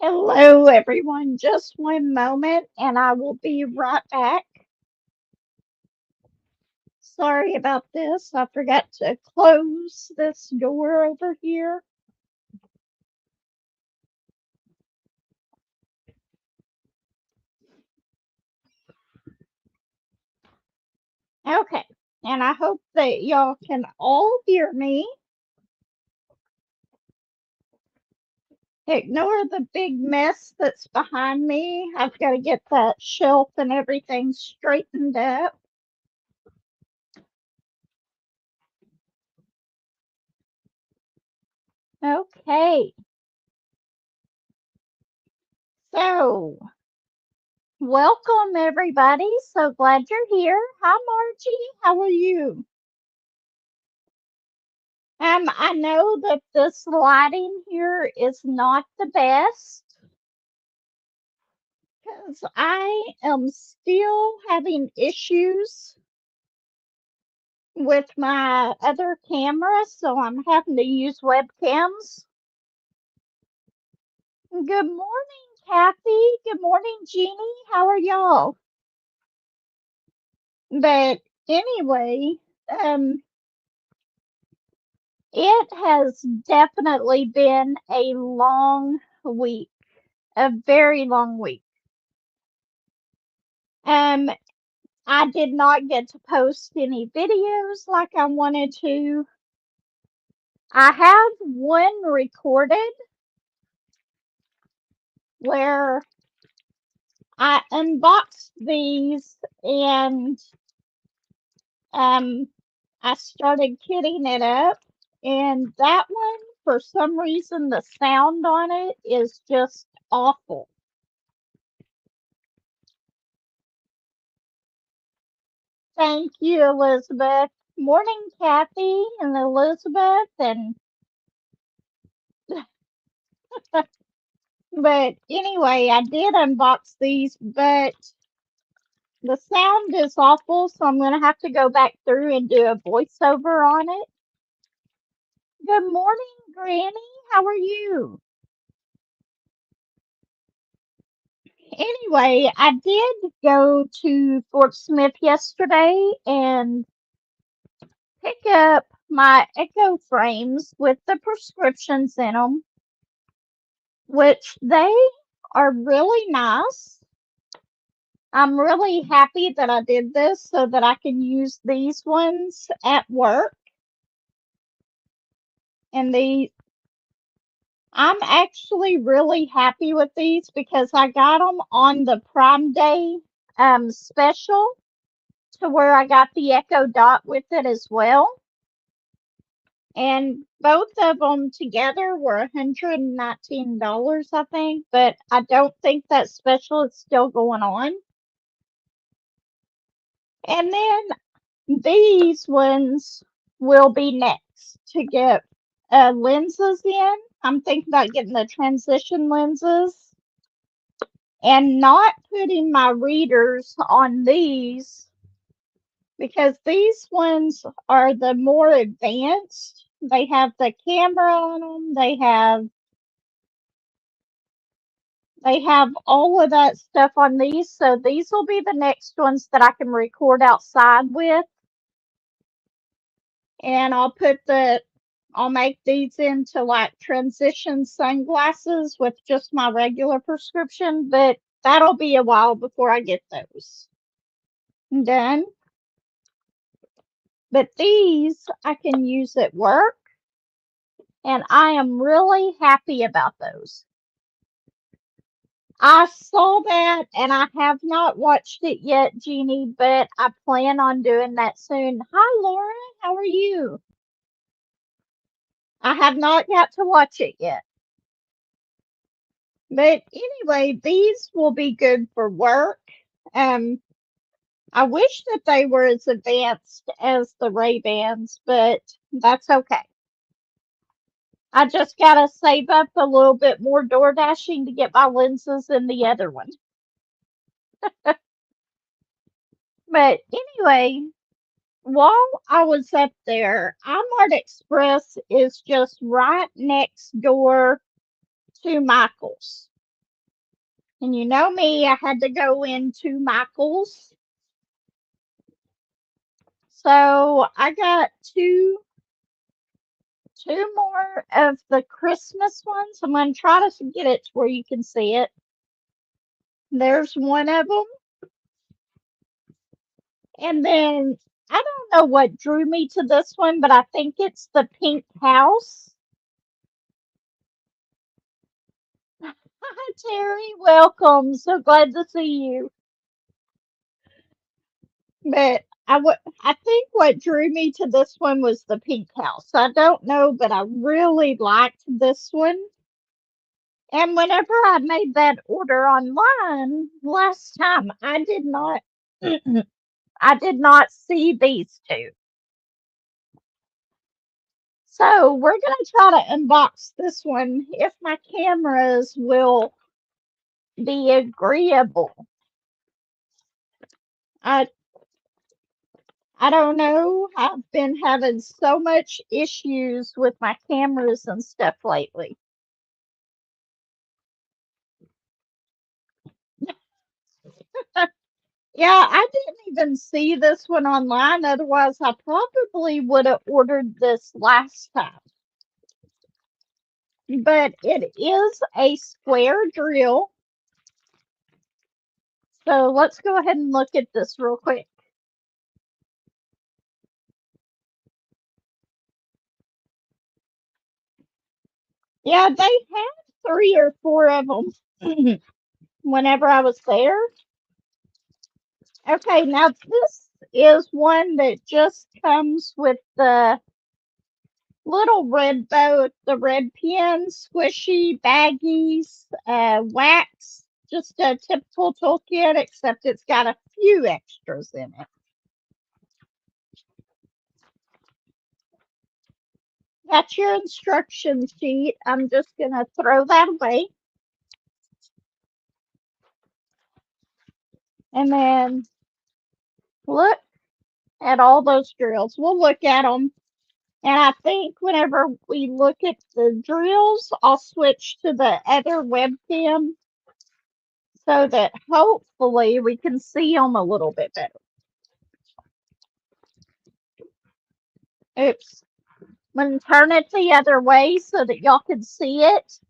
Hello, everyone. Just one moment and I will be right back. Sorry about this. I forgot to close this door over here. Okay. And I hope that y'all can all hear me. Ignore the big mess that's behind me. I've got to get that shelf and everything straightened up. Okay. So, welcome everybody. So glad you're here. Hi, Margie. How are you? I know that this lighting here is not the best because I am still having issues with my other camera, so I'm having to use webcams. Good morning, Kathy. Good morning, Jeannie. How are y'all? But anyway, um, it has definitely been a long week, a very long week. Um, I did not get to post any videos like I wanted to. I have one recorded where I unboxed these and um, I started kitting it up. And that one, for some reason, the sound on it is just awful. Thank you, Elizabeth. Morning, Kathy and Elizabeth. And but anyway, I did unbox these, but the sound is awful, so I'm going to have to go back through and do a voiceover on it. Good morning, Granny. How are you? Anyway, I did go to Fort Smith yesterday and pick up my Echo frames with the prescriptions in them, which they are really nice. I'm really happy that I did this so that I can use these ones at work. And I'm actually really happy with these because I got them on the Prime Day special to where I got the Echo Dot with it as well. And both of them together were $119, I think, but I don't think that special is still going on. And then these ones will be next to get lenses in. I'm thinking about getting the transition lenses and not putting my readers on these because these ones are the more advanced. They have the camera on them. They have all of that stuff on these. So these will be the next ones that I can record outside with. And I'll make these into like transition sunglasses with just my regular prescription, but that'll be a while before I get those done. But these I can use at work, and I am really happy about those. I saw that and I have not watched it yet, Jeannie, but I plan on doing that soon. Hi, Laura. How are you? I have not got to watch it yet. But anyway, these will be good for work. Um, I wish that they were as advanced as the Ray-Bans, but that's okay. I just gotta save up a little bit more door dashing to get my lenses in the other one. But anyway, while I was up there, iMart Express is just right next door to Michael's. And you know me, I had to go into Michael's. So I got two more of the Christmas ones. I'm going to try to get it to where you can see it. There's one of them. And then I don't know what drew me to this one, but I think it's the pink house. Hi, Terry. Welcome. So glad to see you. But I think what drew me to this one was the pink house. I don't know, but I really liked this one. And whenever I made that order online last time, I did not I did not see these two. So we're gonna try to unbox this one if my cameras will be agreeable. I I don't know. I've been having so much issues with my cameras and stuff lately. Yeah, I didn't even see this one online. Otherwise, I probably would have ordered this last time. But it is a square drill. So let's go ahead and look at this real quick. Yeah, they had 3 or 4 of them whenever I was there. Okay, now this is one that just comes with the little red bow, the red pen, squishy baggies, wax, just a typical toolkit, except it's got a few extras in it. That's your instruction sheet. I'm just going to throw that away. And then look at all those drills. We'll look at them. And I think whenever we look at the drills, I'll switch to the other webcam so that hopefully we can see them a little bit better. Oops. I'm going to turn it the other way so that y'all can see it.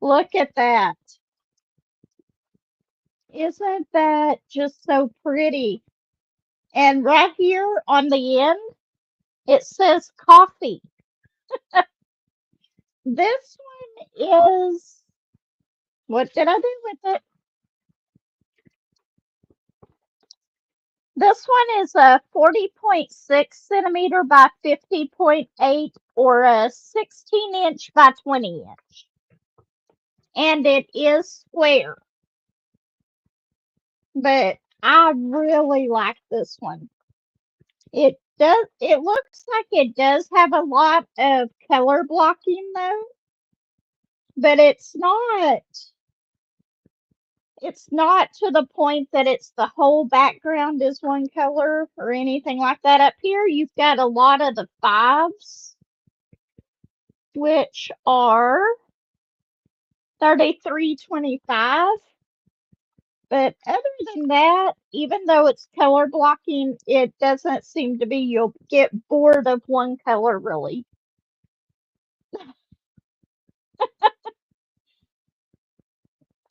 Look at that. Isn't that just so pretty? And right here on the end, it says coffee. This one is, what did I do with it? This one is a 40.6 centimeter by 50.8 or a 16-inch by 20-inch. And it is square. But I really like this one. It looks like it does have a lot of color blocking though, but it's not to the point that it's the whole background is one color or anything like that. Up here, you've got a lot of the 5s, which are 33.25. But other than that, even though it's color blocking, it doesn't seem to be, you'll get bored of one color really.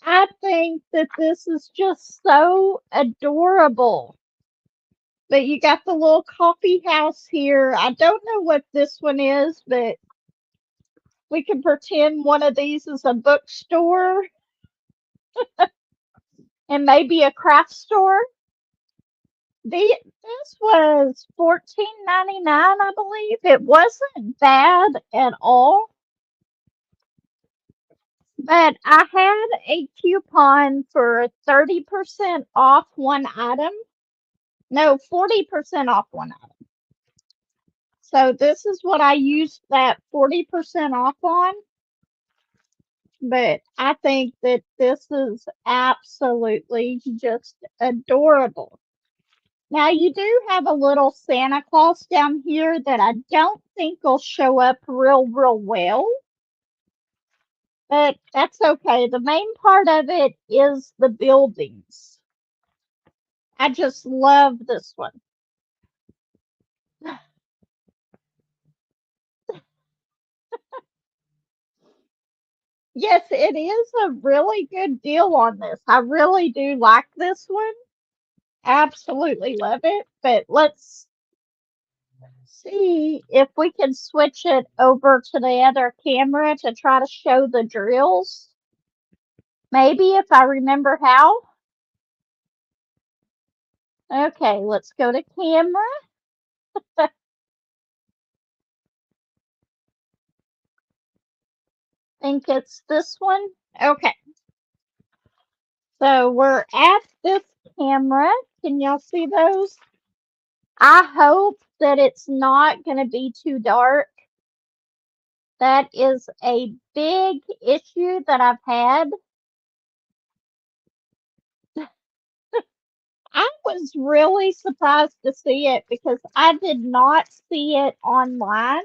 I think that this is just so adorable. But you got the little coffee house here. I don't know what this one is, but we can pretend one of these is a bookstore and maybe a craft store. This was $14.99, I believe. It wasn't bad at all. But I had a coupon for 30% off one item. No, 40% off one item. So this is what I used that 40% off on. But I think that this is absolutely just adorable. Now you do have a little Santa Claus down here that I don't think will show up real well. but that's okay. The main part of it is the buildings. I just love this one. Yes, it is a really good deal on this. I really do like this one. Absolutely love it. But let's see if we can switch it over to the other camera to try to show the drills. Maybe if I remember how. Okay, let's go to camera. I think it's this one. Okay, so we're at this camera. Can y'all see those? I hope that it's not going to be too dark. That is a big issue that I've had. I was really surprised to see it because I did not see it online.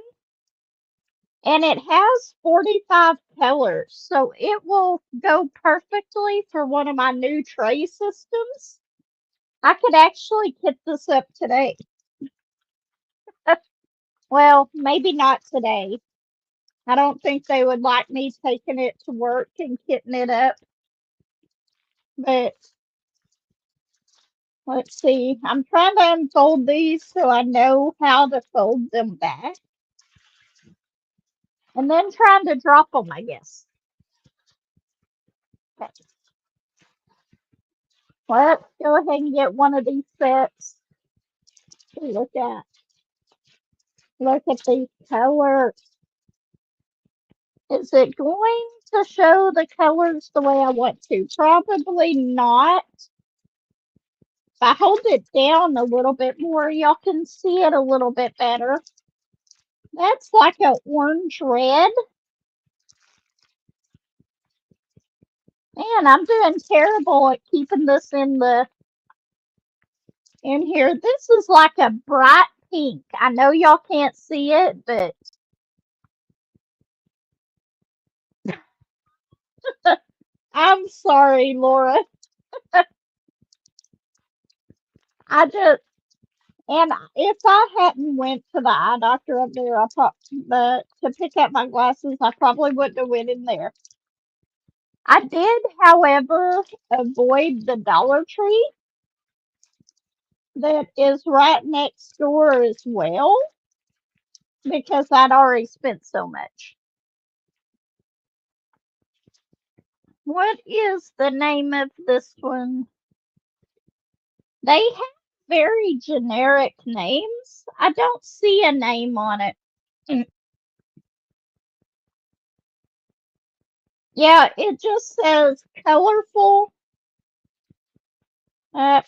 And it has 45 colors, so it will go perfectly for one of my new tray systems. I could actually kit this up today. Well, maybe not today. I don't think they would like me taking it to work and kitting it up. But let's see. I'm trying to unfold these so I know how to fold them back. And then trying to drop them, I guess. Okay. Let's go ahead and get one of these sets. Look at these colors. Is it going to show the colors the way I want to? Probably not. If I hold it down a little bit more, y'all can see it a little bit better. That's like an orange red. Man, I'm doing terrible at keeping this in here. This is like a bright pink. I know y'all can't see it, but I'm sorry, Laura. I just And if I hadn't went to the eye doctor up there, to pick up my glasses, I probably wouldn't have went in there. I did, however, avoid the Dollar Tree that is right next door as well because I'd already spent so much. What is the name of this one? They have very generic names. I don't see a name on it. Yeah, it just says colorful uh,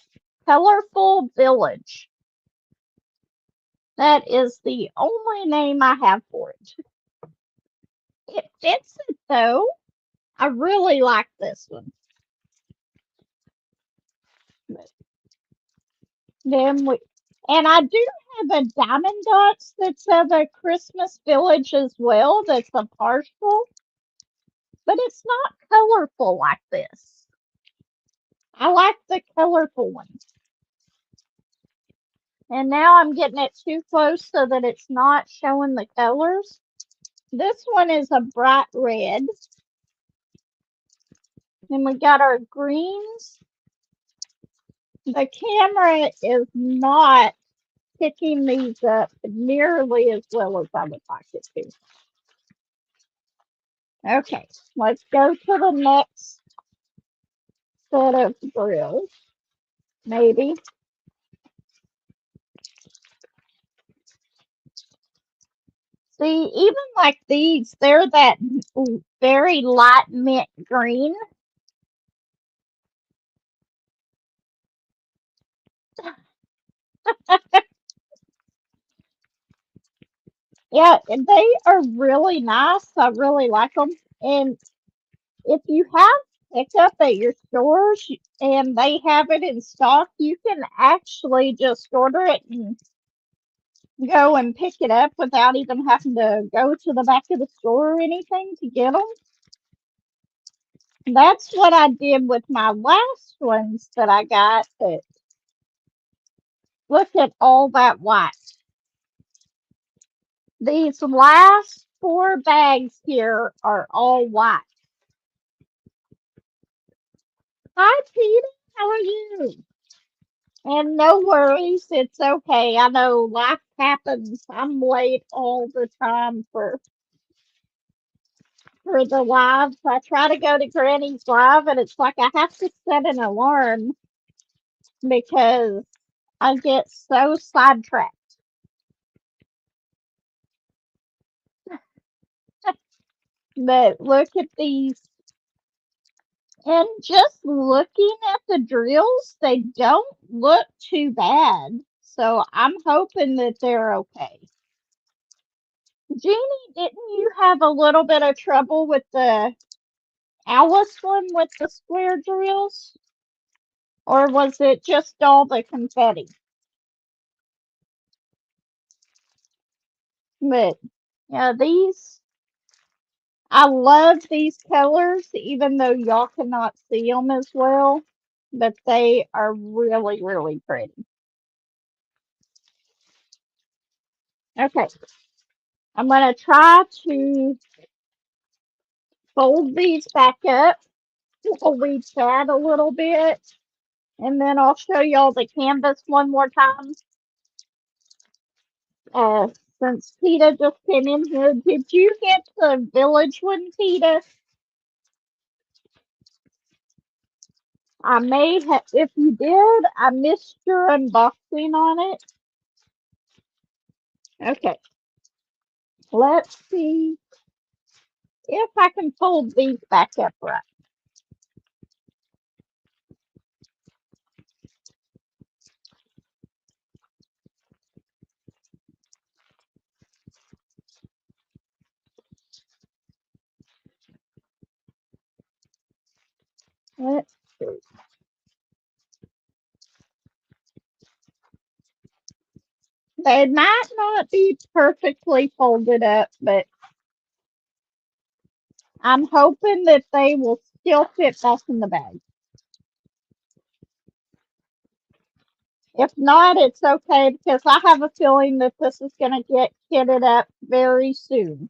Colorful Village. That is the only name I have for it. It fits it though. I really like this one. Then and I do have a Diamond Dots that's of a Christmas Village as well. That's a partial, but it's not colorful like this. I like the colorful ones. And now I'm getting it too close so that it's not showing the colors. This one is a bright red. Then we got our greens. The camera is not picking these up nearly as well as I would like it to. Okay, let's go to the next set of grills. Maybe. See, even like these, they're that very light mint green. Yeah, and they are really nice. I really like them. And if you have pickup at your stores and they have it in stock, you can actually just order it and go and pick it up without even having to go to the back of the store or anything to get them. That's what I did with my last ones that I got, but look at all that white. These last 4 bags here are all white. Hi, Peter. How are you? And no worries, it's okay. I know life happens. I'm late all the time for the lives. I try to go to Granny's live, and it's like I have to set an alarm because I get so sidetracked. But look at these. And just looking at the drills, they don't look too bad. So I'm hoping that they're okay. Jeannie, didn't you have a little bit of trouble with the Alice one with the square drills? Or was it just all the confetti? But yeah, I love these colors, even though y'all cannot see them as well. But they are really, really pretty. Okay, I'm going to try to fold these back up while we chat a little bit. And then I'll show y'all the canvas one more time. Uh, since Tita just came in here, did you get the village one, Tita? I may have, if you did, I missed your unboxing on it. Okay, let's see if I can fold these back up right. Let's see. They might not be perfectly folded up, but I'm hoping that they will still fit back in the bag. If not, it's okay because I have a feeling that this is going to get kitted up very soon.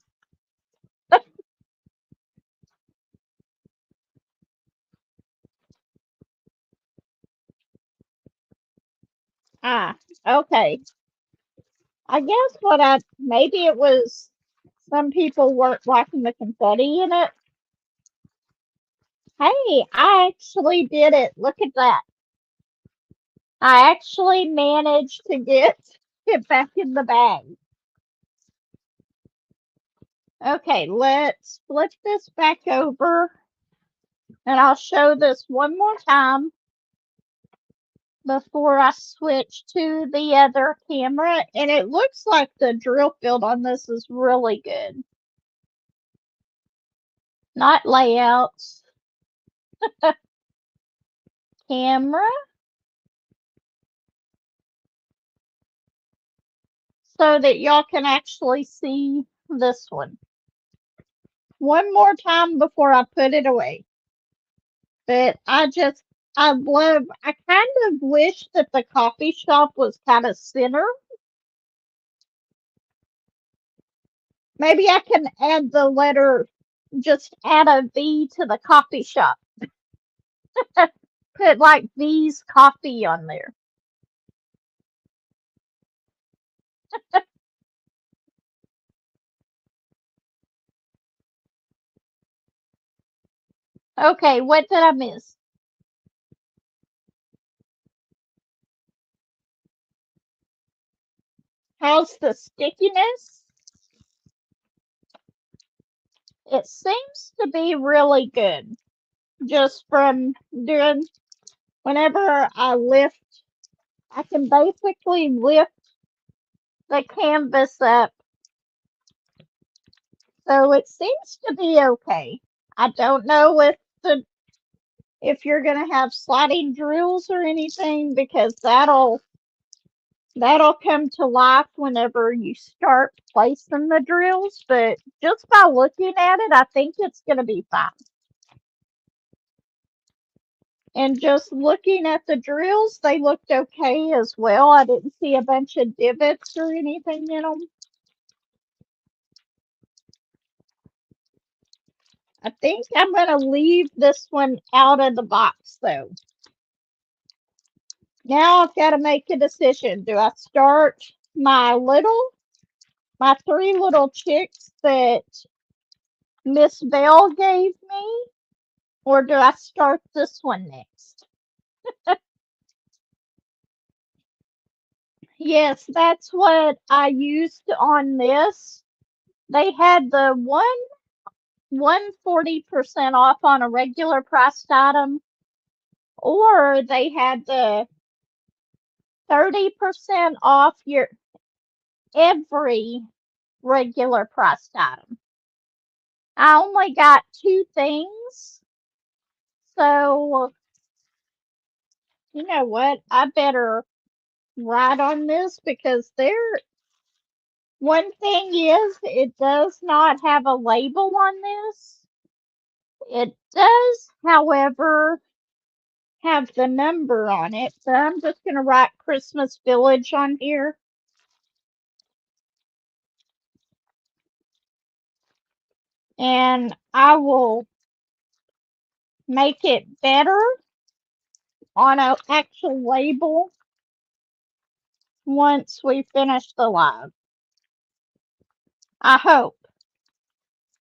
Ah, okay. I guess maybe it was some people weren't liking the confetti in it. Hey, I actually did it. Look at that. I actually managed to get it back in the bag. Okay, let's flip this back over and I'll show this one more time before I switch to the other camera. And it looks like the drill field on this is really good. Not layouts. Camera. So that y'all can actually see this one. One more time before I put it away. But I kind of wish that the coffee shop was kind of center. Maybe I can add the letter, just add a V to the coffee shop. Put like V's coffee on there. Okay, what did I miss? How's the stickiness? It seems to be really good. Just from doing, whenever I lift, I can basically lift the canvas up. So it seems to be okay. I don't know if you're gonna have sliding drills or anything because that'll come to life whenever you start placing the drills, but just by looking at it, I think it's gonna be fine. And just looking at the drills, they looked okay as well. I didn't see a bunch of divots or anything in them. I think I'm going to leave this one out of the box, though. Now I've got to make a decision. Do I start my three little chicks that Miss Bell gave me, or do I start this one next? Yes, that's what I used on this. They had the 140% off on a regular priced item, or they had the 30% off your every regular priced item. I only got two things, so you know what? I better write on this because one thing is it does not have a label on this. It does, however, have the number on it. So I'm just going to write Christmas Village on here. And I will make it better on an actual label once we finish the live. I hope.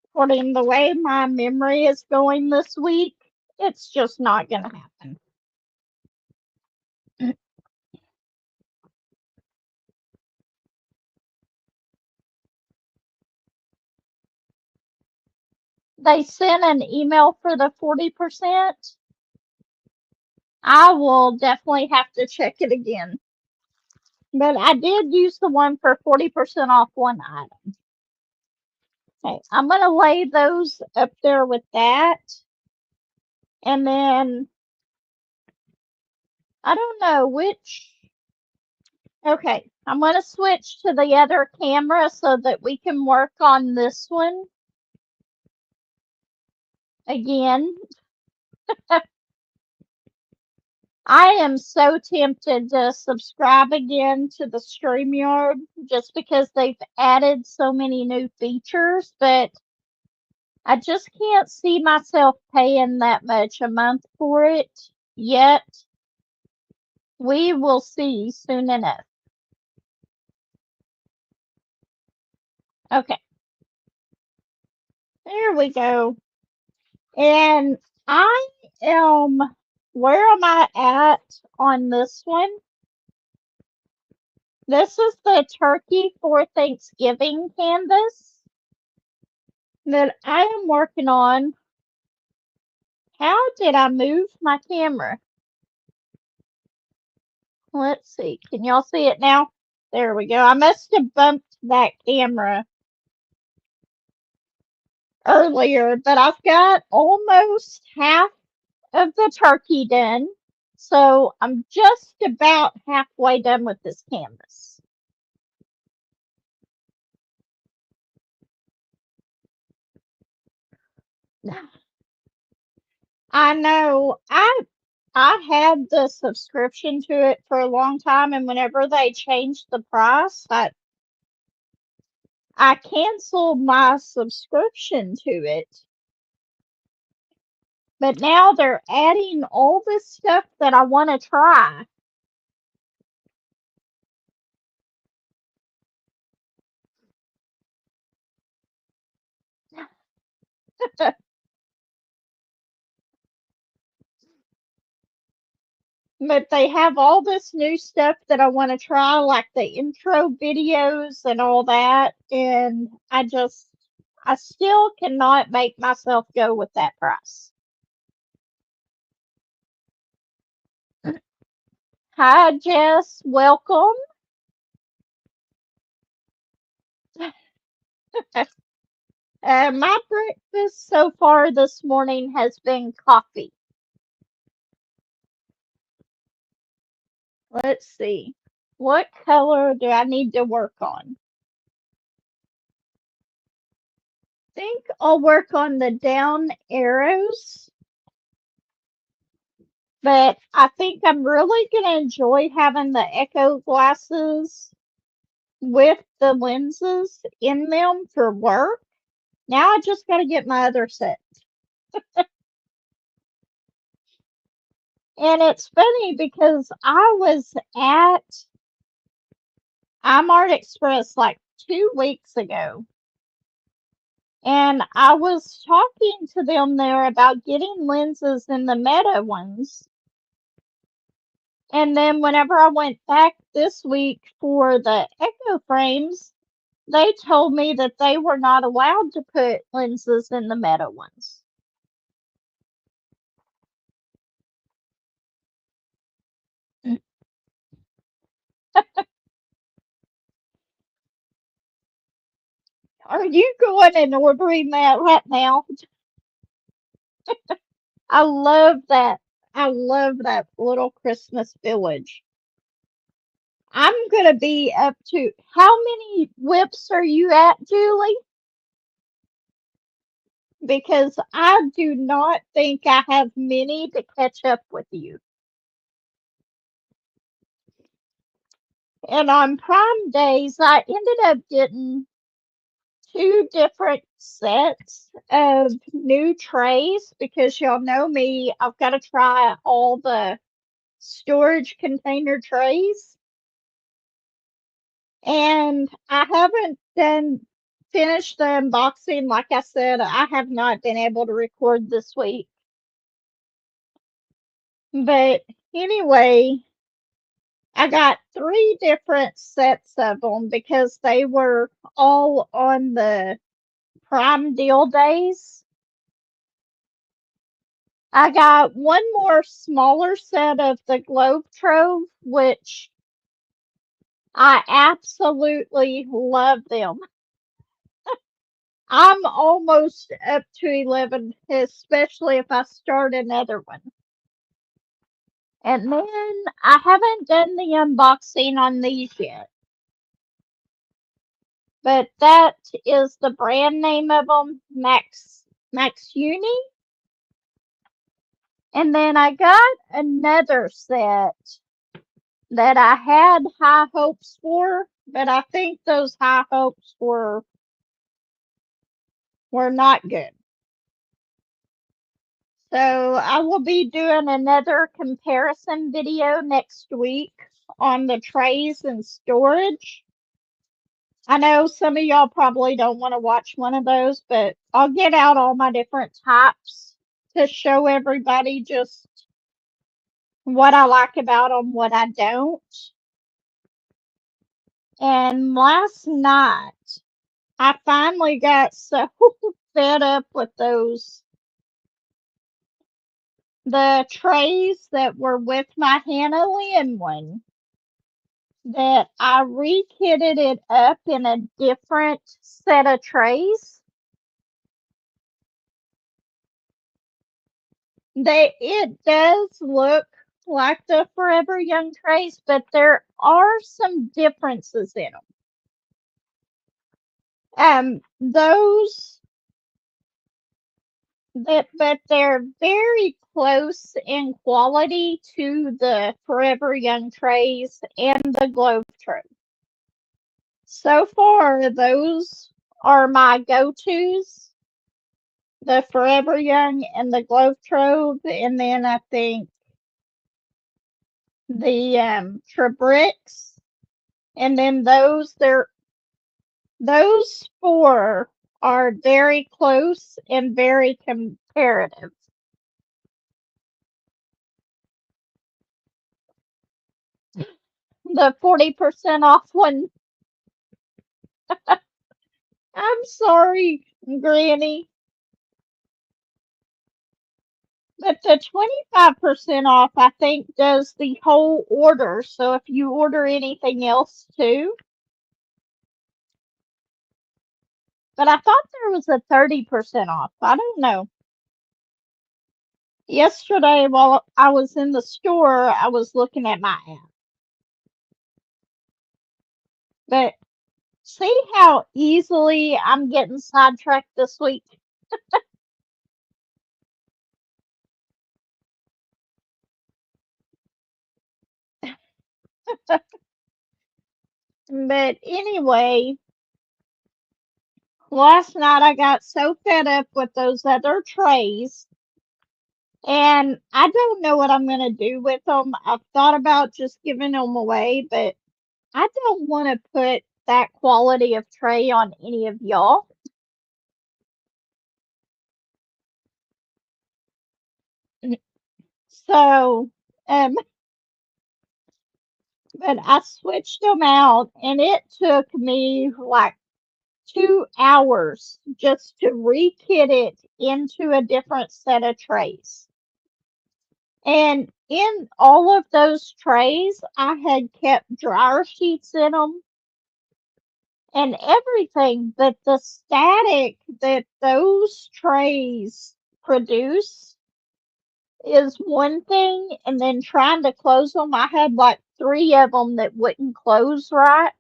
According to the way my memory is going this week, it's just not going to happen. They sent an email for the 40%. I will definitely have to check it again. But I did use the one for 40% off one item. Okay, I'm going to lay those up there with that. And then, I don't know which. Okay, I'm going to switch to the other camera so that we can work on this one again. I am so tempted to subscribe again to the StreamYard just because they've added so many new features, but I just can't see myself paying that much a month for it yet. We will see soon enough. Okay. There we go. And where am I at on this one? This is the Turkey for Thanksgiving canvas that I am working on. How did I move my camera? Let's see. Can y'all see it now? There we go. I must have bumped that camera earlier, but I've got almost half of the turkey done. So I'm just about halfway done with this canvas. I know. I had the subscription to it for a long time, and whenever they changed the price, I canceled my subscription to it. But now they're adding all this stuff that I want to try. But they have all this new stuff that I want to try, like the intro videos and all that. And I still cannot make myself go with that price. Hi, Jess. Welcome. My breakfast so far this morning has been coffee. Let's see. What color do I need to work on? I think I'll work on the down arrows. But I think I'm really going to enjoy having the Echo glasses with the lenses in them for work. Now I just got to get my other set. And it's funny because I was at iMart Express like 2 weeks ago, and I was talking to them there about getting lenses in the Meta ones. And then whenever I went back this week for the Echo frames, they told me that they were not allowed to put lenses in the Meta ones. Are you going and ordering that right now? I love that. I love that little Christmas village. I'm gonna be up to how many whips are you at, Julie? Because I do not think I have many to catch up with you. And on Prime days, I ended up getting two different sets of new trays because y'all know me, I've got to try all the storage container trays. And I haven't done finished the unboxing. Like I said, I have not been able to record this week. But anyway, I got three different sets of them because they were all on the Prime deal days. I got one more smaller set of the Glovetrove, which I absolutely love them. I'm almost up to 11, especially if I start another one. And then I haven't done the unboxing on these yet. But that is the brand name of them, Max Uni. And then I got another set that I had high hopes for, but I think those high hopes were not good. So I will be doing another comparison video next week on the trays and storage. I know some of y'all probably don't want to watch one of those, but I'll get out all my different types to show everybody just what I like about them, what I don't. And last night, I finally got so fed up with the trays that were with my Hannah Lynn one, that I rekitted it up in a different set of trays. It does look like the Forever Young trays, but there are some differences in them. Those but they're very close in quality to the Forever Young trays and the Glovetrove. So far, those are my go-tos, the Forever Young and the Glovetrove, and then I think the Trabrix, and then those four are very close and very comparative. The 40% off one. I'm sorry, Granny. But the 25% off, I think, does the whole order. So if you order anything else too. But I thought there was a 30% off. I don't know. Yesterday, while I was in the store, I was looking at my app. But see how easily I'm getting sidetracked this week? But anyway, last night I got so fed up with those other trays, and I don't know what I'm going to do with them. I've thought about just giving them away, but I don't want to put that quality of tray on any of y'all. So, but I switched them out, and it took me like 2 hours just to re-kit it into a different set of trays. And in all of those trays, I had kept dryer sheets in them and everything, but the static that those trays produce is one thing, and then trying to close them, I had like 3 of them that wouldn't close right.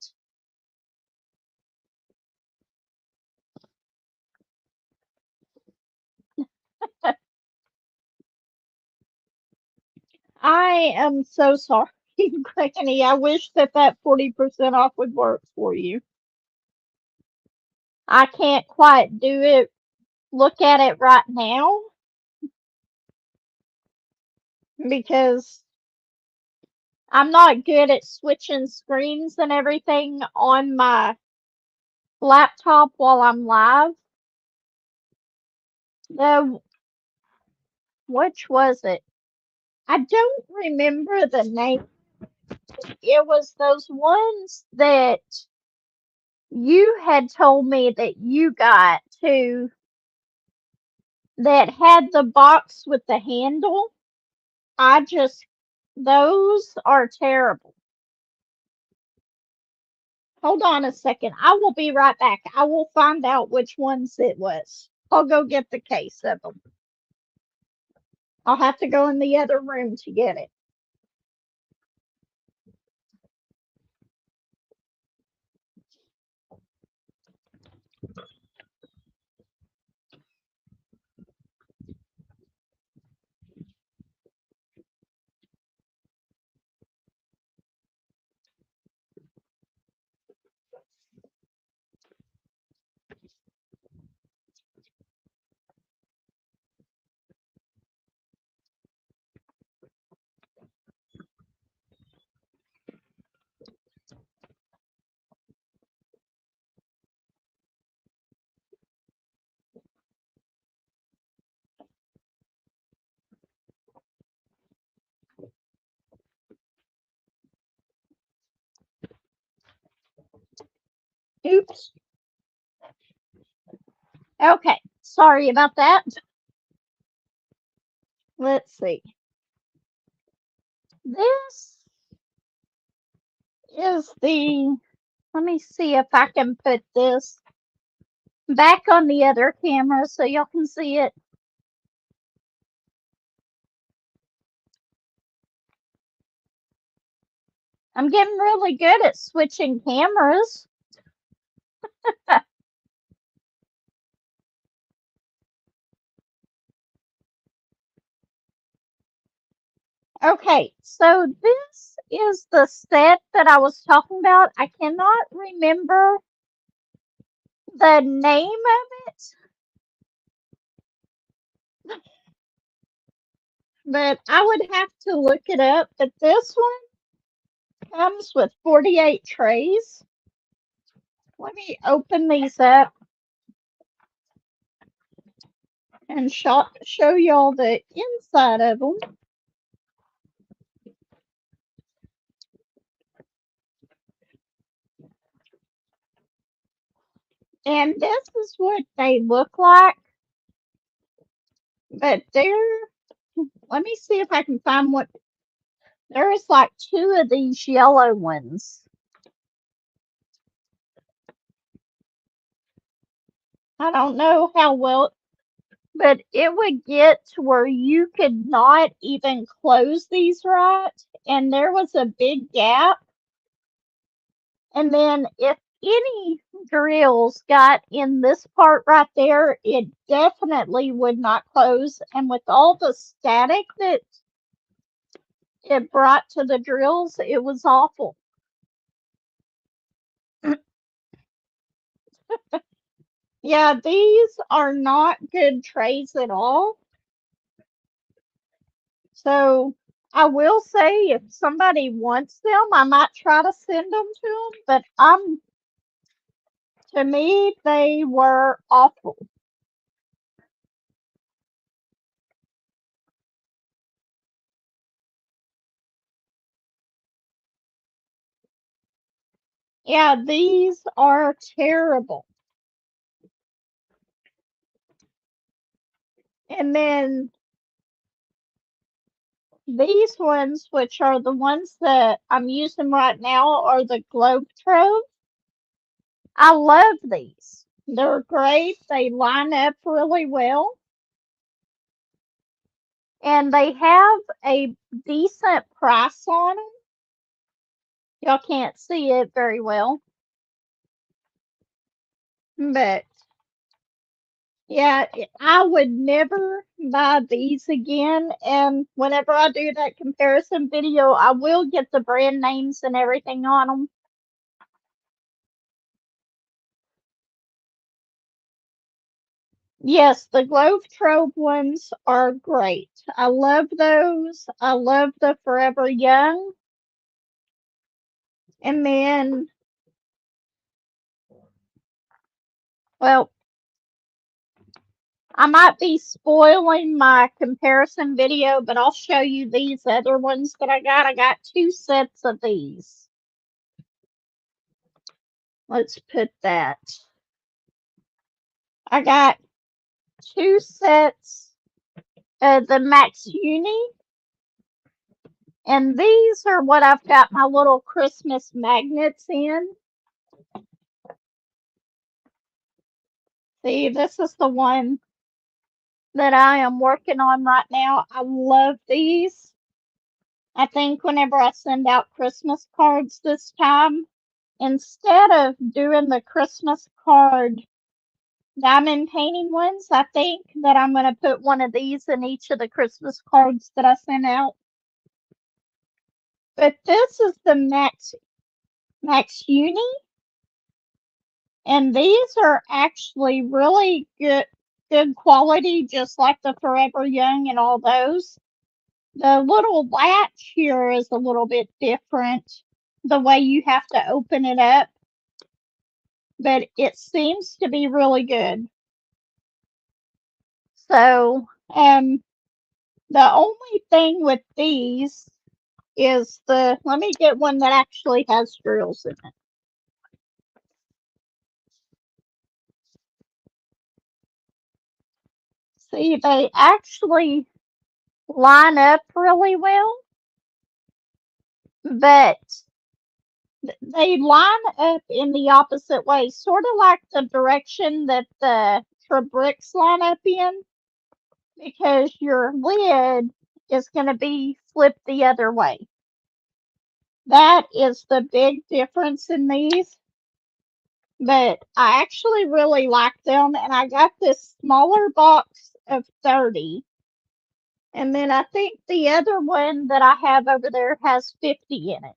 I am so sorry, Granny. I wish that that 40% off would work for you. I can't quite do it. Look at it right now because I'm not good at switching screens and everything on my laptop while I'm live. The which was it? I don't remember the name. It was those ones that you had told me that you got too, that had the box with the handle. I just, those are terrible. Hold on a second. I will be right back. I will find out which ones it was. I'll go get the case of them. I'll have to go in the other room to get it. Oops. Okay. Sorry about that. Let's see. This is the, let me see if I can put this back on the other camera so y'all can see it. I'm getting really good at switching cameras. Okay, so this is the set that I was talking about. I cannot remember the name of it, but I would have to look it up. But this one comes with 48 trays. Let me open these up and show y'all the inside of them. And this is what they look like. But let me see if I can find what, there's like 2 of these yellow ones. I don't know how well, but it would get to where you could not even close these right. And there was a big gap. And then if any drills got in this part right there, it definitely would not close. And with all the static that it brought to the drills, it was awful. Yeah, these are not good trays at all. So I will say if somebody wants them, I might try to send them to them, but to me, they were awful. Yeah, these are terrible. And then these ones, which are the ones that I'm using right now, are the Glovetrove. I love these. They're great. They line up really well. And they have a decent price on them. Y'all can't see it very well. But yeah, I would never buy these again. And whenever I do that comparison video, I will get the brand names and everything on them. Yes, the Glovetrove ones are great. I love those. I love the Forever Young. And then, well, I might be spoiling my comparison video, but I'll show you these other ones that I got. I got 2 sets of these. Let's put that. I got 2 sets of the Max Uni, and these are what I've got my little Christmas magnets in. See, this is the one that I am working on right now. I love these. I think whenever I send out Christmas cards this time, instead of doing the Christmas card diamond painting ones, I think that I'm going to put one of these in each of the Christmas cards that I send out. But this is the Max Uni, and these are actually really good quality, just like the Forever Young and all those. The little latch here is a little bit different, the way you have to open it up, but it seems to be really good. So, the only thing with these is let me get one that actually has drills in it. See, they actually line up really well, but they line up in the opposite way, sort of like the direction that the bricks line up in, because your lid is going to be flipped the other way. That is the big difference in these. But I actually really like them, and I got this smaller box of 30. And then I think the other one that I have over there has 50 in it.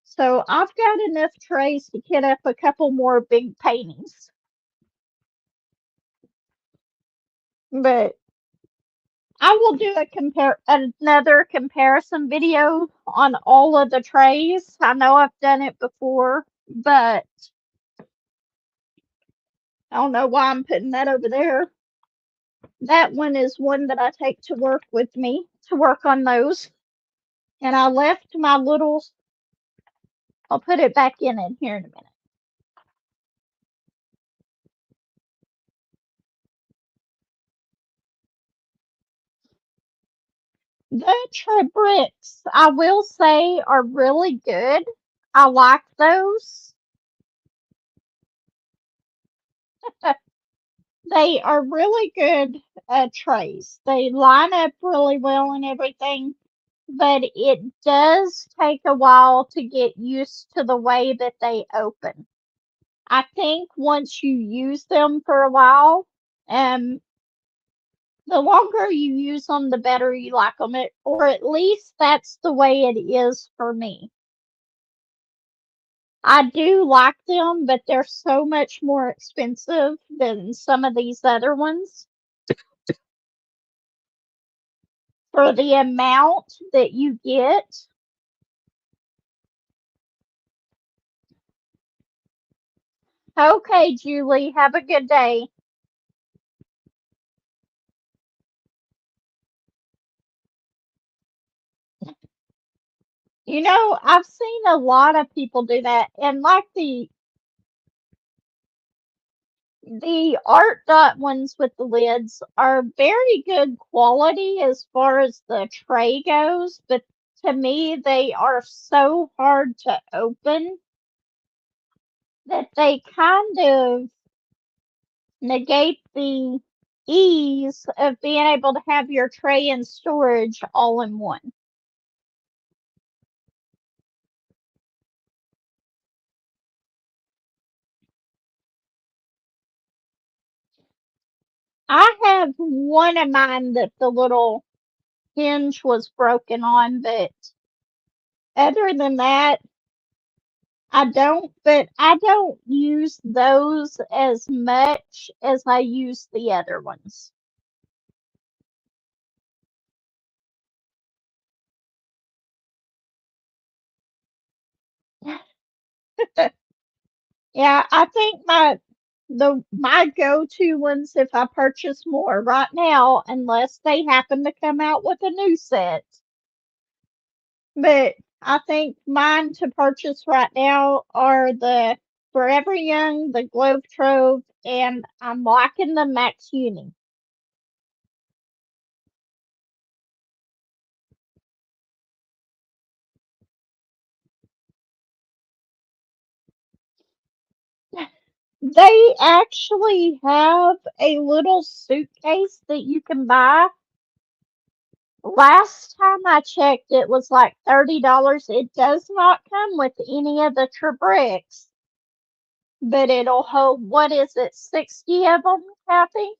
So I've got enough trays to get up a couple more big paintings. But I will do another comparison video on all of the trays. I know I've done it before, but I don't know why I'm putting that over there. That one is one that I take to work with me to work on those. And I left my little, I'll put it back in here in a minute. The bricks, I will say, are really good. I like those. They are really good trays. They line up really well and everything, but it does take a while to get used to the way that they open. I think once you use them for a while, the The longer you use them, the better you like them. Or at least that's the way it is for me. I do like them, but they're so much more expensive than some of these other ones. For the amount that you get. Okay, Julie, have a good day. I've seen a lot of people do that, and like the art dot ones with the lids are very good quality as far as the tray goes, but to me they are so hard to open that they kind of negate the ease of being able to have your tray and storage all in one. I have one of mine that the little hinge was broken on, but other than that, but I don't use those as much as I use the other ones. Yeah, I think my go-to ones if I purchase more right now, unless they happen to come out with a new set. But I think mine to purchase right now are the Forever Young, the Glovetrove, and I'm liking the Max Uni. They actually have a little suitcase that you can buy. Last time I checked, it was like $30. It does not come with any of the Trebricks, but it'll hold, what is it, 60 of them, Kathy?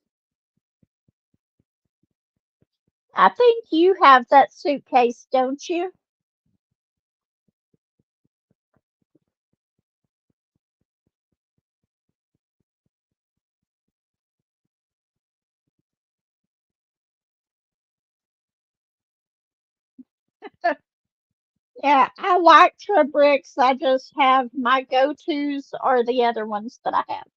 I think you have that suitcase, don't you? Yeah, I like Trebricks. I just have my go-tos are the other ones that I have.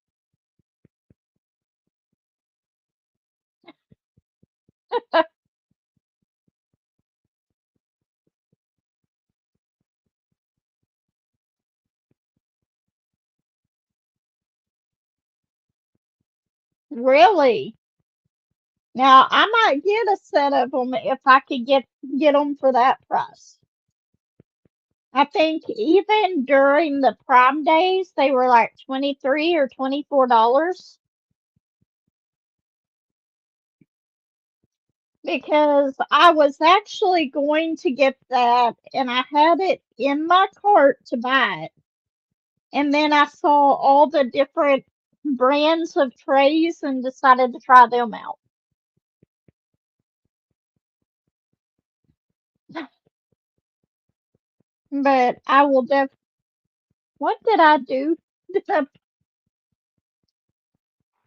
Really? Now, I might get a set of them if I could get them for that price. I think even during the Prime days, they were like 23 or $24 because I was actually going to get that and I had it in my cart to buy it. And then I saw all the different brands of trays and decided to try them out. But I will what did I do?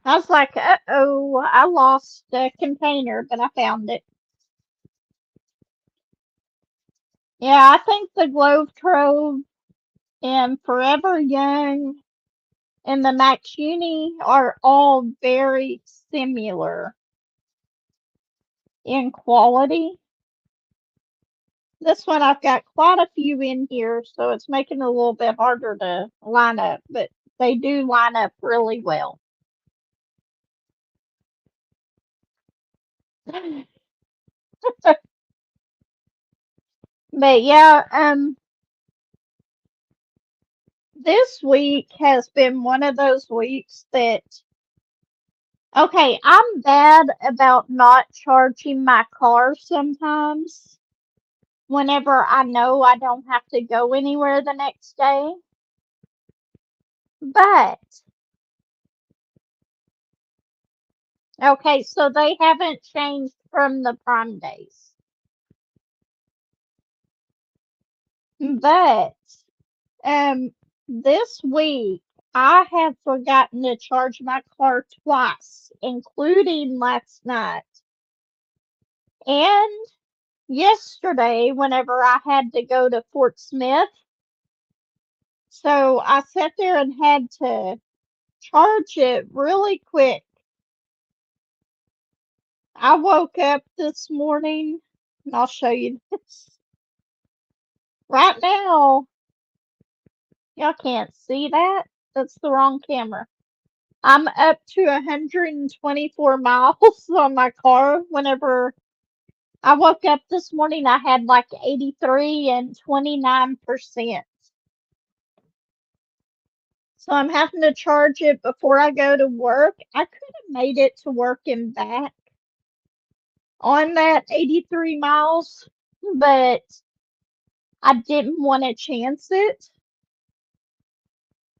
I was like, uh-oh, I lost the container, but I found it. Yeah, I think the Glovetrove and Forever Young and the Max Uni are all very similar in quality. This one I've got quite a few in here, so it's making it a little bit harder to line up, but they do line up really well. But yeah, this week has been one of those weeks that, okay, I'm bad about not charging my car sometimes whenever I know I don't have to go anywhere the next day. But Okay, so they haven't changed from the Prime days. But um this week I have forgotten to charge my car twice, including last night and yesterday whenever I had to go to Fort Smith. So I sat there and had to charge it really quick. I woke up this morning, and I'll show you this. Right now, y'all can't see that. That's the wrong camera. I'm up to 124 miles on my car. Whenever I woke up this morning, I had like 83 and 29%. So I'm having to charge it before I go to work. I could have made it to work and back on that 83 miles, but I didn't want to chance it.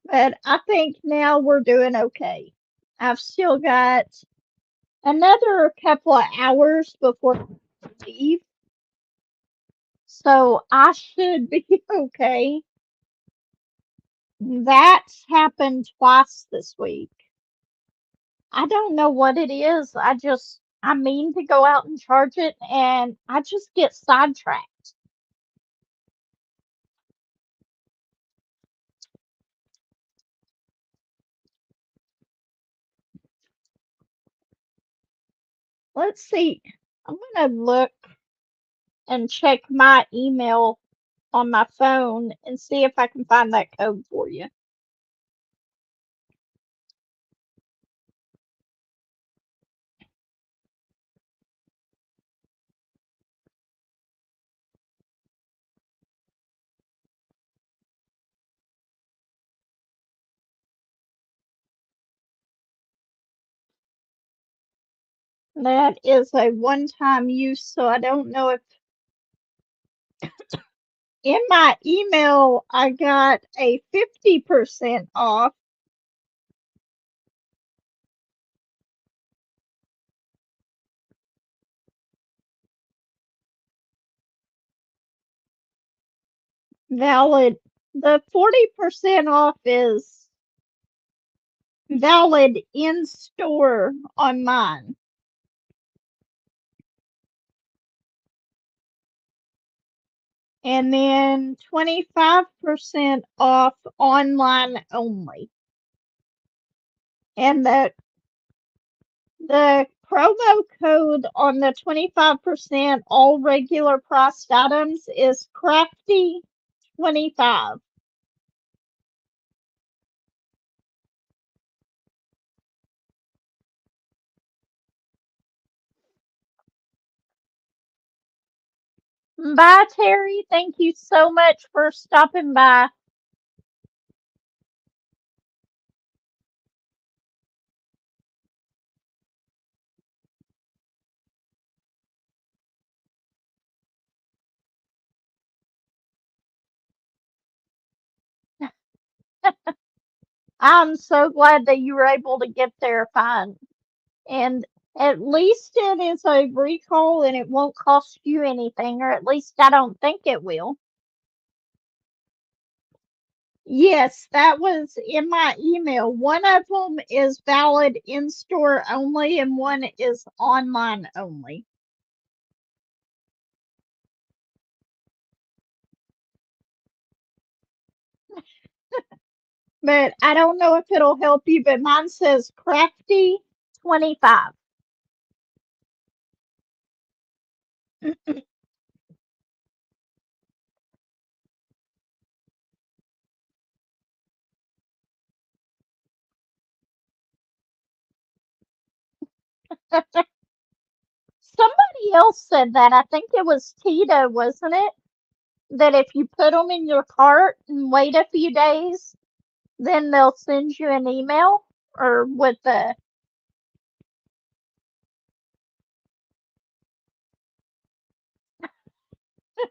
But I think now we're doing okay. I've still got another couple of hours before I leave, so I should be okay. That's happened twice this week. I don't know what it is. I mean to go out and charge it, and I just get sidetracked. Let's see. I'm gonna look and check my email on my phone and see if I can find that code for you. That is a one-time use, so I don't know if in my email I got a 50% off. Valid. The 40% off is valid in store on mine. And then 25% off online only. And the promo code on the 25% all regular priced items is crafty25. Bye, Terry. Thank you so much for stopping by. I'm so glad that you were able to get there fine. And at least it is a recall and it won't cost you anything, or at least I don't think it will. Yes, that was in my email. One of them is valid in store only, and one is online only. But I don't know if it'll help you, but mine says crafty25. Somebody else said that. I think it was Tita, wasn't it? That if you put them in your cart and wait a few days, then they'll send you an email or with the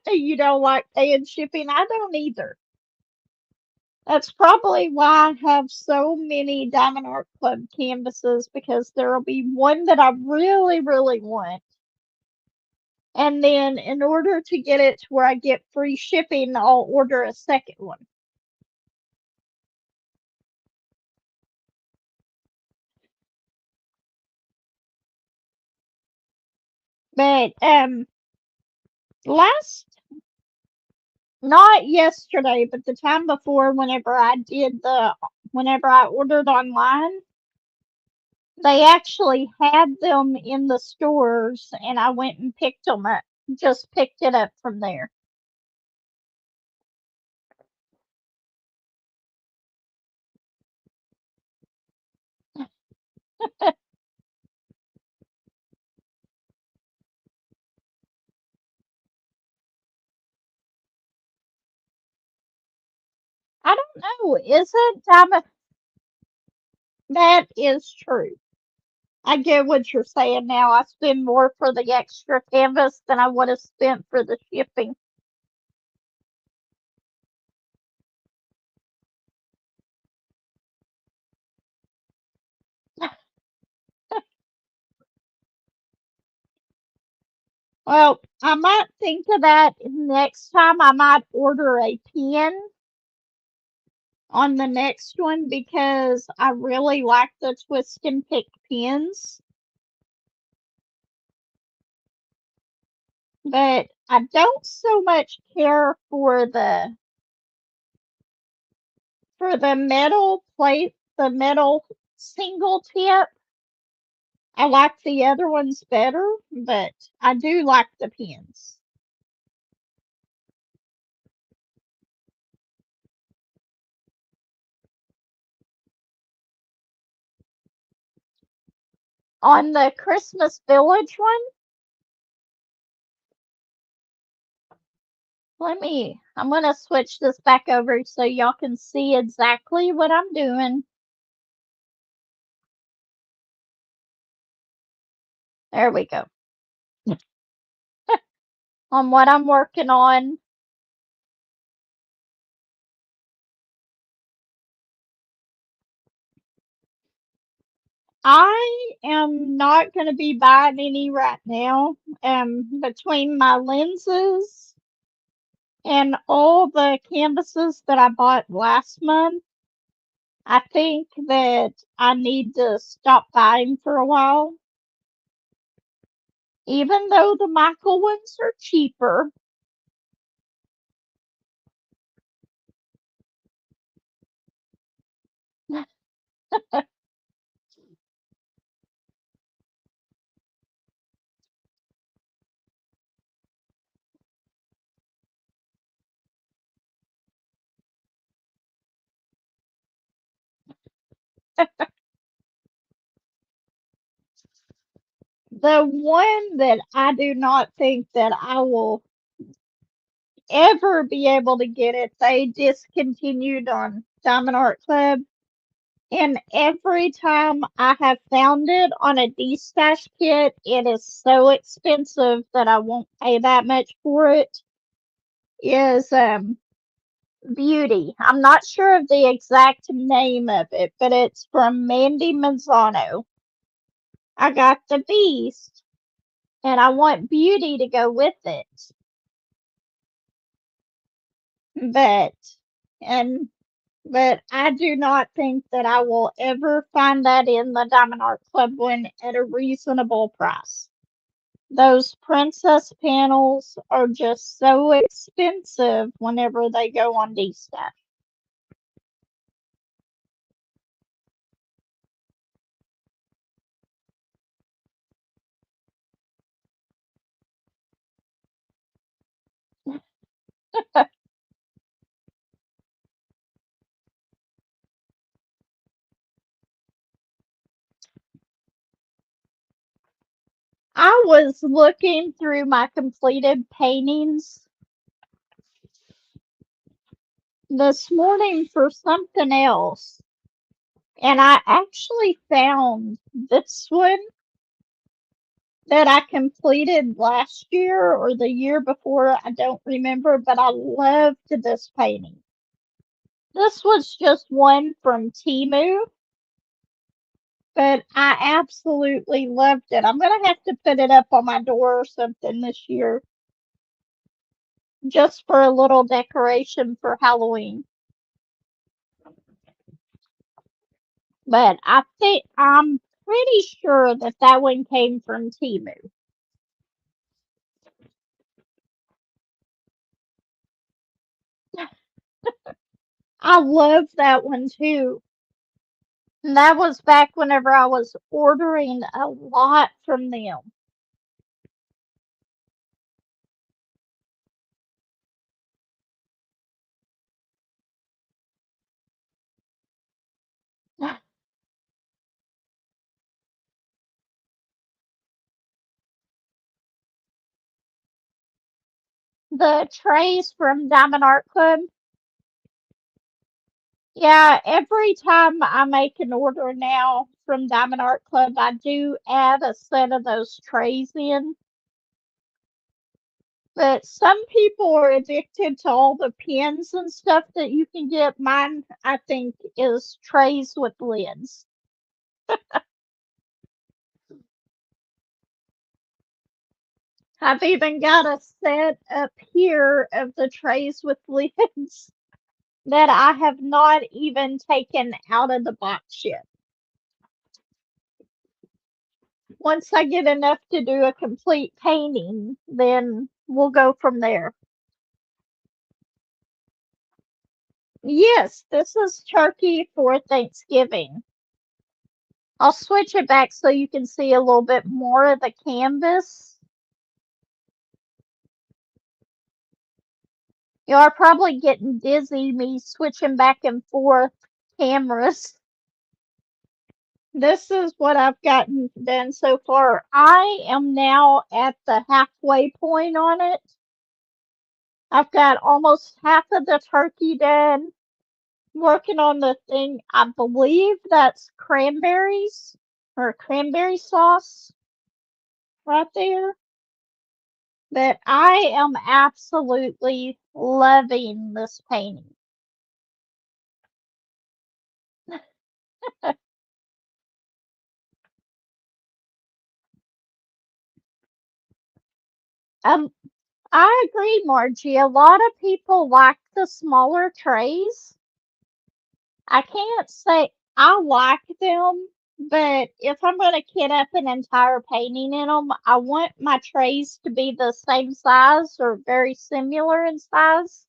you don't like paying shipping. I don't either. That's probably why I have so many Diamond Art Club canvases, because there'll be one that I really, really want. And then in order to get it to where I get free shipping, I'll order a second one. But last, not yesterday, but the time before, whenever I ordered online, they actually had them in the stores, and I went and picked them up. Just picked it up from there. I don't know. Is it diamond? That is true. I get what you're saying now. I spend more for the extra canvas than I would have spent for the shipping. Well, I might think of that next time. I might order a pen on the next one, because I really like the twist and pick pens. But I don't so much care for the metal plate, the metal single tip. I like the other ones better, but I do like the pens. On the Christmas Village one, I'm gonna switch this back over so y'all can see exactly what I'm doing. There we go. On what I'm working on. I am not going to be buying any right now. Between my lenses and all the canvases that I bought last month, I think that I need to stop buying for a while. Even though the Michael ones are cheaper. The one that I do not think that I will ever be able to get it, they discontinued on Diamond Art Club. And every time I have found it on a D-stash kit, it is so expensive that I won't pay that much for it. Is Beauty. I'm not sure of the exact name of it, but it's from Mandy Mazzano. I got the Beast, and I want Beauty to go with it. But and but I do not think that I will ever find that in the Diamond Art Club one at a reasonable price. Those princess panels are just so expensive whenever they go on D-stash. I was looking through my completed paintings this morning for something else, and I actually found this one that I completed last year or the year before. I don't remember, but I loved this painting. This was just one from Temu, but I absolutely loved it. I'm gonna have to put it up on my door or something this year, just for a little decoration for Halloween. But I'm pretty sure that that one came from Temu. I love that one too. And that was back whenever I was ordering a lot from them. The trays from Diamond Art Club. Yeah, every time I make an order now from Diamond Art Club, I do add a set of those trays in. But some people are addicted to all the pins and stuff that you can get. Mine, I think, is trays with lids. I've even got a set up here of the trays with lids that I have not even taken out of the box yet. Once I get enough to do a complete painting, then we'll go from there. Yes, this is turkey for Thanksgiving. I'll switch it back so you can see a little bit more of the canvas. You are probably getting dizzy me switching back and forth cameras. This is what I've gotten done so far. I am now at the halfway point on it. I've got almost half of the turkey done. Working on the thing, I believe that's cranberries or cranberry sauce right there. But I am absolutely loving this painting. Um, I agree, Margie. A lot of people like the smaller trays. I can't say I like them, but if I'm going to kit up an entire painting in them, I want my trays to be the same size or very similar in size.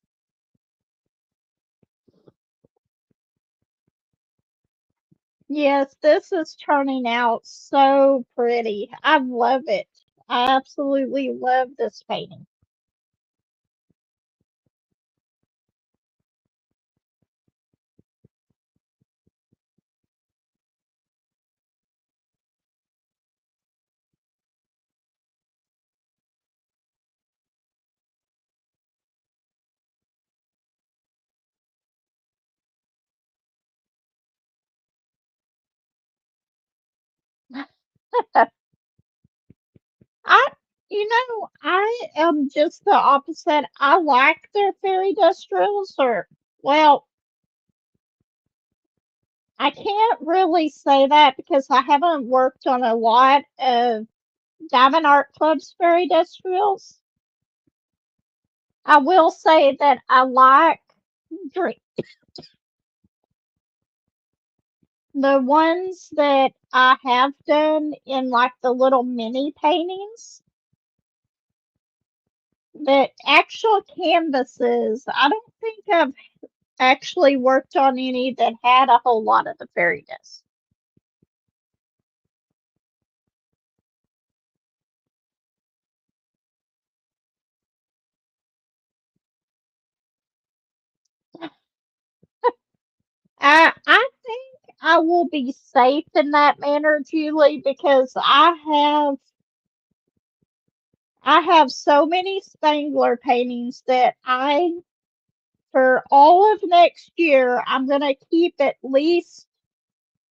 Yes, this is turning out so pretty. I love it. I absolutely love this painting. I, I am just the opposite. I like their fairy dust drills, or, well, I can't really say that because I haven't worked on a lot of Diamond Art Club's fairy dust drills. I will say that I like drink the ones that I have done in like the little mini paintings. The actual canvases, I don't think I've actually worked on any that had a whole lot of the fairy dust. I think I will be safe in that manner, Julie, because I have so many Spangler paintings that for all of next year, I'm gonna keep at least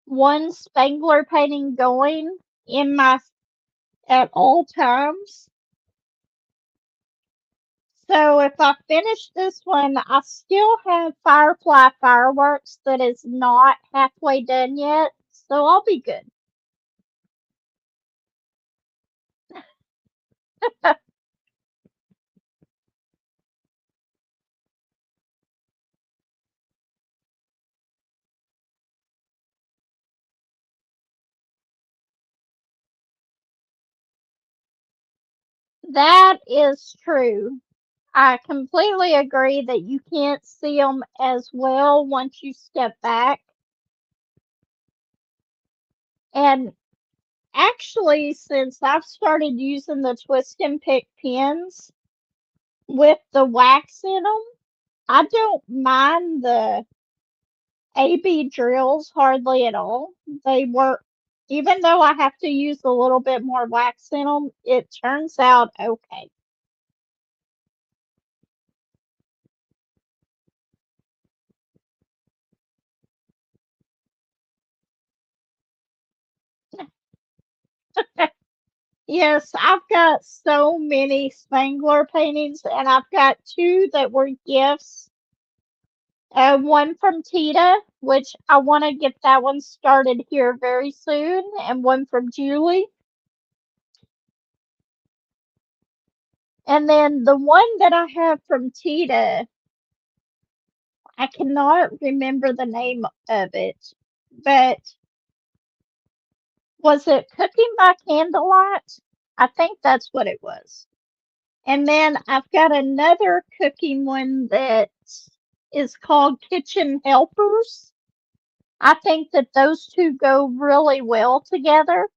one Spangler painting going in my at all times. So if I finish this one, I still have Firefly Fireworks that is not halfway done yet. So I'll be good. That is true. I completely agree that you can't see them as well once you step back. And actually, since I've started using the twist and pick pins with the wax in them, I don't mind the AB drills hardly at all. They work, even though I have to use a little bit more wax in them, it turns out okay. Yes, I've got so many Spangler paintings, and I've got two that were gifts. One from Tita, which I want to get that one started here very soon, and one from Julie. And then the one that I have from Tita, I cannot remember the name of it, but was it Cooking by Candlelight? I think that's what it was. And then I've got another cooking one that is called Kitchen Helpers. I think that those two go really well together.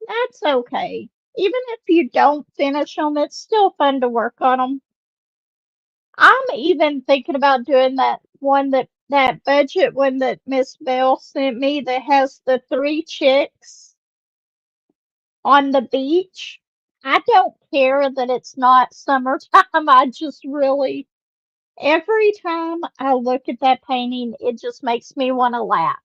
That's okay. Even if you don't finish them, it's still fun to work on them. I'm even thinking about doing that budget one that Miss Bell sent me that has the three chicks on the beach. I don't care that it's not summertime. I just really, every time I look at that painting, it just makes me want to laugh.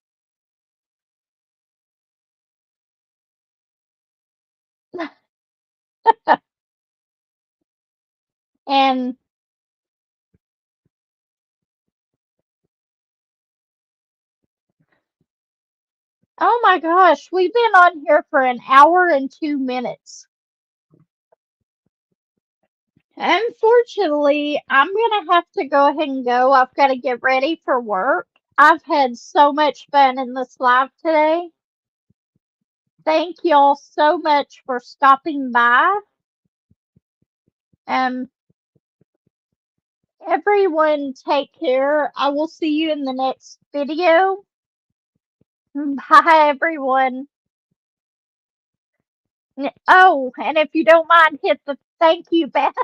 And oh my gosh, we've been on here for an hour and 2 minutes. Unfortunately, I'm gonna have to go ahead and go. I've got to get ready for work. I've had so much fun in this live today. Thank y'all so much for stopping by. Um, Everyone take care. I will see you in the next video. Bye, everyone. Oh, and if you don't mind, hit the thank you back.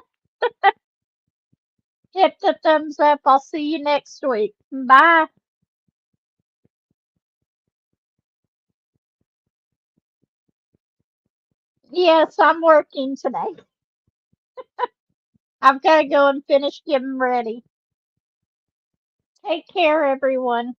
Hit the thumbs up. I'll see you next week. Bye. Yes, I'm working today. I've got to go and finish getting ready. Take care, everyone.